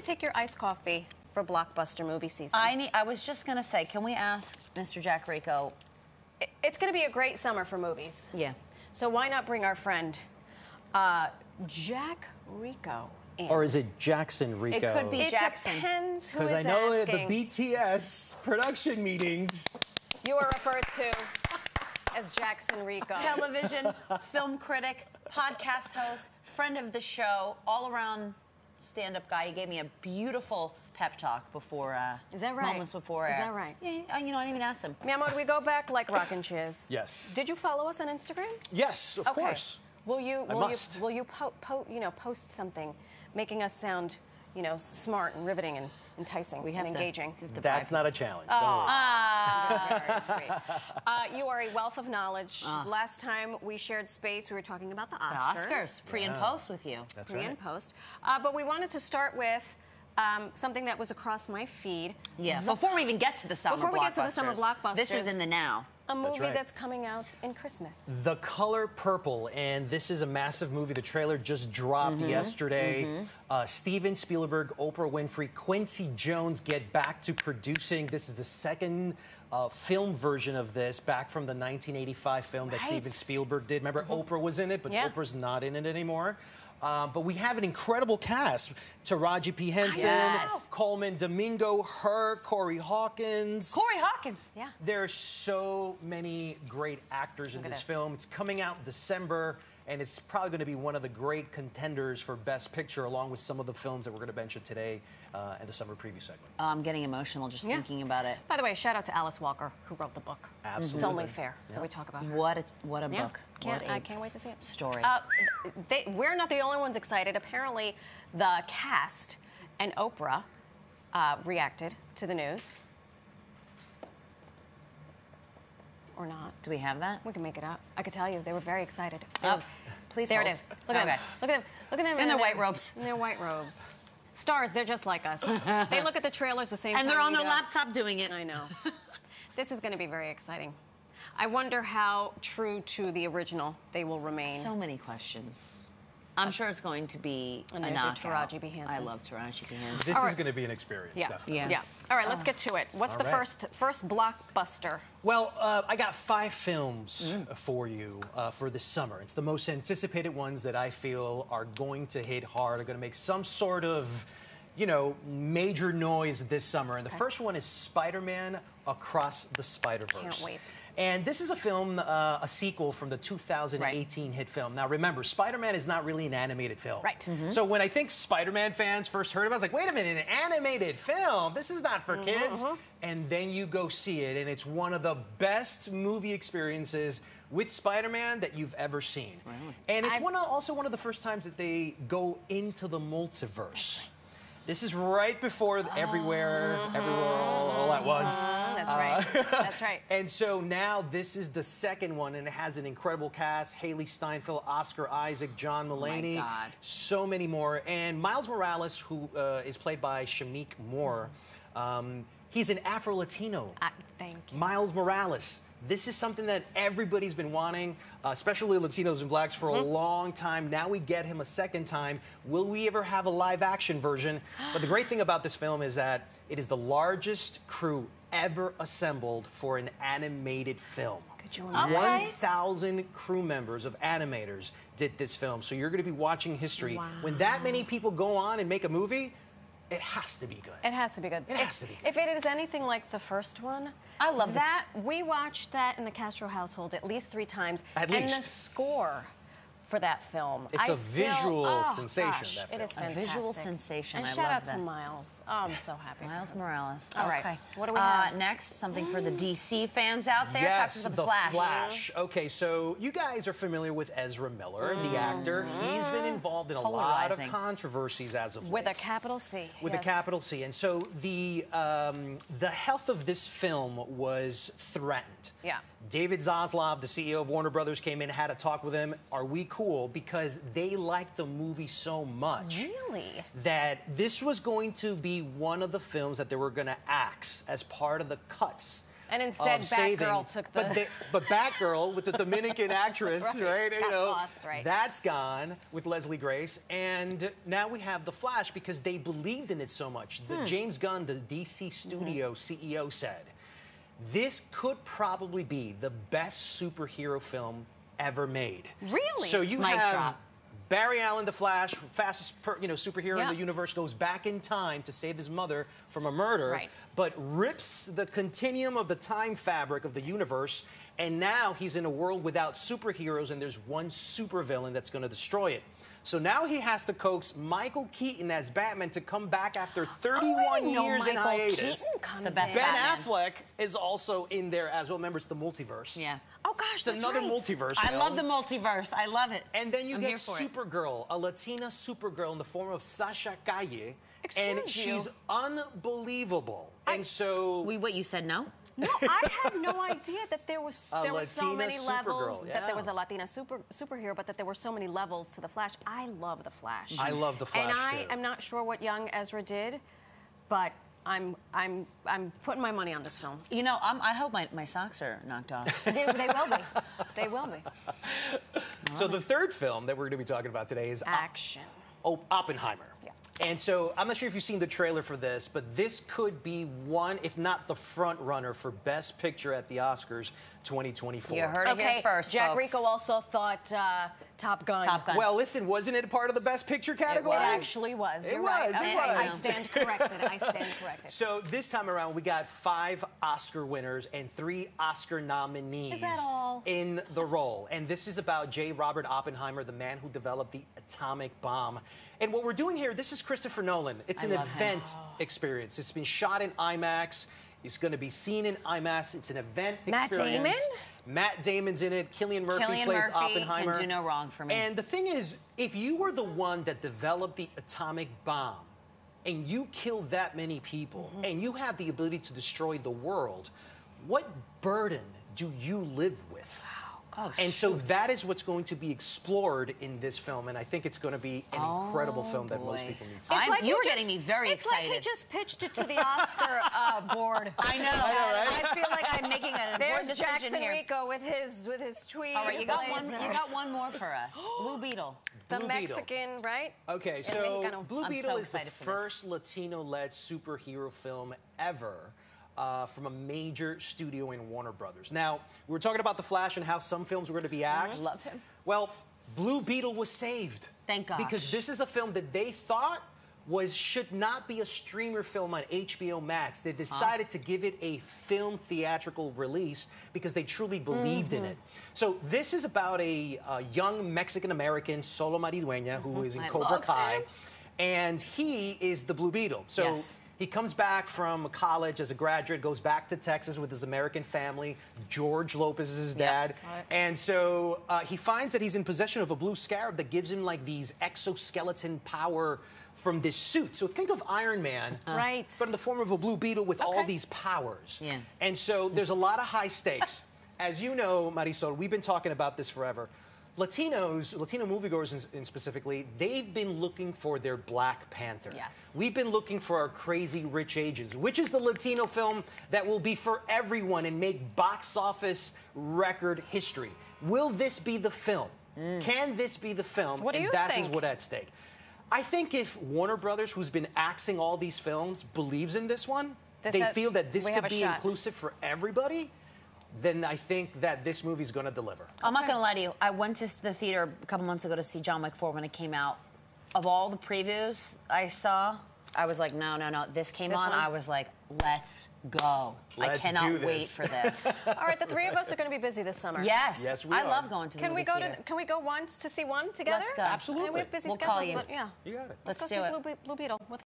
to take your iced coffee for blockbuster movie season? I was just going to say, can we ask Mr. Jack Rico? It's going to be a great summer for movies. Yeah. So why not bring our friend Jack Rico in? Or is it Jackson Rico? It could be Jackson. It depends who is Because I know at asking. the BTS production meetings. You are referred to as Jackson Rico. Television, film critic, podcast host, friend of the show, all-around stand-up guy. He gave me a beautiful pep talk before. Is that right? Moments before. Is that right? Yeah, I didn't even ask him. Mi amor, we go back like rockin' cheers. Yes. Did you follow us on Instagram? Yes, of course. Will you must. post something making us sound, smart and riveting and enticing and engaging? That's not a challenge. Don't worry. Very sweet. You are a wealth of knowledge. Last time we shared space, we were talking about the Oscars. The Oscars, pre and post with you. That's Pre right. and post. But we wanted to start with something that was across my feed. Yeah. Before we even get to the summer Before we get to the summer blockbusters. This is in the now. A movie right. that's coming out in Christmas. The Color Purple, and this is a massive movie. The trailer just dropped yesterday. Steven Spielberg, Oprah Winfrey, Quincy Jones get back to producing. This is the second film version of this, back from the 1985 film that Steven Spielberg did. Remember, Oprah was in it, but Oprah's not in it anymore. But we have an incredible cast. Taraji P. Henson, Coleman Domingo, Corey Hawkins. Corey Hawkins. Yeah. There are so many great actors in this film. It's coming out December, and it's probably going to be one of the great contenders for Best Picture, along with some of the films that we're going to mention today in the summer preview segment. I'm getting emotional just thinking about it. By the way, shout out to Alice Walker, who wrote the book. Absolutely. It's only fair that we talk about her. What a book. I can't wait to see it. Story. We're not the only ones excited. Apparently, the cast and Oprah reacted to the news. Or not. Do we have that? We can make it up. I could tell you, they were very excited. Please There hold. it is. Look at them. Look at them. Look at them In their white robes. In their white robes. Stars, they're just like us. They look at the trailers the same time And they're on we their do. laptop doing it. I know. This is going to be very exciting. I wonder how true to the original they will remain. So many questions. I'm sure it's going to be And a there's your knockout. Taraji P. Henson. I love Taraji P. Henson. This is going to be an experience, definitely. Yes. All right, let's get to it. What's the first blockbuster? Well, I got 5 films for you for this summer. It's the most anticipated ones that I feel are going to hit hard, are going to make some sort of, major noise this summer. And the first one is Spider-Man Across the Spider-Verse. Can't wait. And this is a film, a sequel from the 2018 hit film. Now, remember, Spider-Man is not really an animated film. Right. So when I think Spider-Man fans first heard of it, I was like, wait a minute, an animated film? This is not for kids. And then you go see it, and it's one of the best movie experiences with Spider-Man that you've ever seen. Really? And it's also one of the first times that they go into the multiverse. This is right before Everywhere, All at Once. That's right. That's right. And so now this is the second one, and it has an incredible cast. Haley Steinfeld, Oscar Isaac, John Mulaney. Oh my God. So many more. And Miles Morales, who is played by Shameik Moore, he's an Afro-Latino. Thank you. Miles Morales. This is something that everybody's been wanting, especially Latinos and blacks, for a long time. Now we get him a second time. Will we ever have a live-action version? But the great thing about this film is that it is the largest crew ever assembled for an animated film. Could you imagine? 1,000 crew members of animators did this film. So you're going to be watching history. Wow. When that many people go on and make a movie, it has to be good. It has to be good. It has to be good. If it is anything like the first one, I love that. We watched that in the Castro household at least 3 times. At and least. the score for that film. It's a visual sensation, Gosh, that it is film. A fantastic. visual sensation. And I shout love out that. to Miles. Oh, I'm so happy. Miles Morales. All right. Okay. What do we have? Next, something for the DC fans out there. Yes, Talk to The Flash. Flash. Okay, so you guys are familiar with Ezra Miller, the actor. He's been involved in a lot of Polarizing. controversies as of With late. a capital C. With a capital C. And so the health of this film was threatened. Yeah. David Zaslav, the CEO of Warner Brothers, came in and had a talk with him. Are we cool? Because they liked the movie so much. Really? That this was going to be one of the films that they were going to axe as part of the cuts And instead, saving. Batgirl took the... But Batgirl with the Dominican actress, right? Got tossed, right. That's gone with Leslie Grace. And now we have The Flash because they believed in it so much. The James Gunn, the DC Studio CEO said, this could probably be the best superhero film ever made. Really? So you Mic have drop. Barry Allen, the Flash, fastest superhero Yeah. in the universe, goes back in time to save his mother from a murder, Right. but rips the continuum of the time fabric of the universe, and now he's in a world without superheroes, and there's one supervillain that's going to destroy it. So now he has to coax Michael Keaton as Batman to come back after 31 years in hiatus. The best Ben Batman. Affleck is also in there as well. Remember, it's the multiverse. Yeah. Oh, gosh, It's that's another right. multiverse. I film. love the multiverse. I love it. And then you I'm get here for it. Supergirl, a Latina Supergirl in the form of Sasha Calle. Excuse and you. she's unbelievable. And so What, you said no? No, I had no idea that there were so Latina many levels, Supergirl, that there was yeah. a Latina superhero, but that there were so many levels to The Flash. I love The Flash. I love The Flash, and I too. am not sure what young Ezra did, but I'm putting my money on this film. You know, I hope my socks are knocked off. They will be. They will be. So the third film that we're going to be talking about today is Action. Oppenheimer. Yeah. And so I'm not sure if you've seen the trailer for this, but this could be one, if not the front runner for Best Picture at the Oscars 2024. You heard it here first, Jack folks. Rico also thought Top Gun. Top Gun. Well, listen, wasn't it part of the Best Picture category? It actually was. It You're was, right. it I was. stand corrected. I stand corrected. So this time around, we got 5 Oscar winners and 3 Oscar nominees Is that all? in the role. And this is about J. Robert Oppenheimer, the man who developed the atomic bomb. And what we're doing here, this is Christopher Nolan. It's I an love him. event experience. It's been shot in IMAX. It's going to be seen in IMAX. It's an event Matt experience. Damon? Matt Damon's in it. Cillian Murphy Cillian plays Murphy Oppenheimer. can do no wrong for me. And the thing is, if you were the one that developed the atomic bomb, and you kill that many people, and you have the ability to destroy the world, what burden do you live with? Oh, And so that is what's going to be explored in this film, and I think it's going to be an incredible film that most boy. people need to see. You were getting me very excited. It's like he just pitched it to the Oscar board. I know. right? I feel like I'm making an important There's decision Jackson here. Rico with his tweet. All right, you got one. blazer. You got one more for us. Blue Beetle. the Blue Beetle. Mexican, right? Okay, El so Mexicano. Blue I'm Beetle so is the excited for this. first Latino-led superhero film ever from a major studio in Warner Brothers. Now, we were talking about The Flash and how some films were going to be axed. Love him. Well, Blue Beetle was saved. Thank gosh. Because this is a film that they thought should not be a streamer film on HBO Max. They decided to give it a film theatrical release because they truly believed in it. So this is about a young Mexican-American, Solo Maridueña, who is in I Cobra love Kai. him. And he is the Blue Beetle. So Yes. he comes back from college as a graduate, goes back to Texas with his American family. George Lopez is his dad. And so he finds that he's in possession of a blue scarab that gives him like these exoskeleton power from this suit. So think of Iron Man, Right. but in the form of a Blue Beetle with all these powers. Yeah. And so there's a lot of high stakes. As you know, Marisol, we've been talking about this forever. Latino moviegoers in specifically, they've been looking for their Black Panther. Yes. We've been looking for our Crazy Rich Asians, which is the Latino film that will be for everyone and make box office record history. Will this be the film? Can this be the film? What do and you that think? is what's at stake. I think if Warner Brothers, who's been axing all these films, believes in this one, they feel that this we have could a be shot. inclusive for everybody, then I think that this movie's going to deliver. I'm not going to lie to you. I went to the theater a couple months ago to see John Wick 4 when it came out. Of all the previews I saw, I was like, no. This came This on. one? I was like, let's go. I Let's cannot do this. wait for this. All right, the three of us are going to be busy this summer. Yes. Yes, we I are. love going to the Can we movie go theater. Can we go once to see one together? Let's go. Absolutely. I know we have busy We'll schedules, call you. but yeah. You got it. Let's go Let's see do it. Blue Beetle with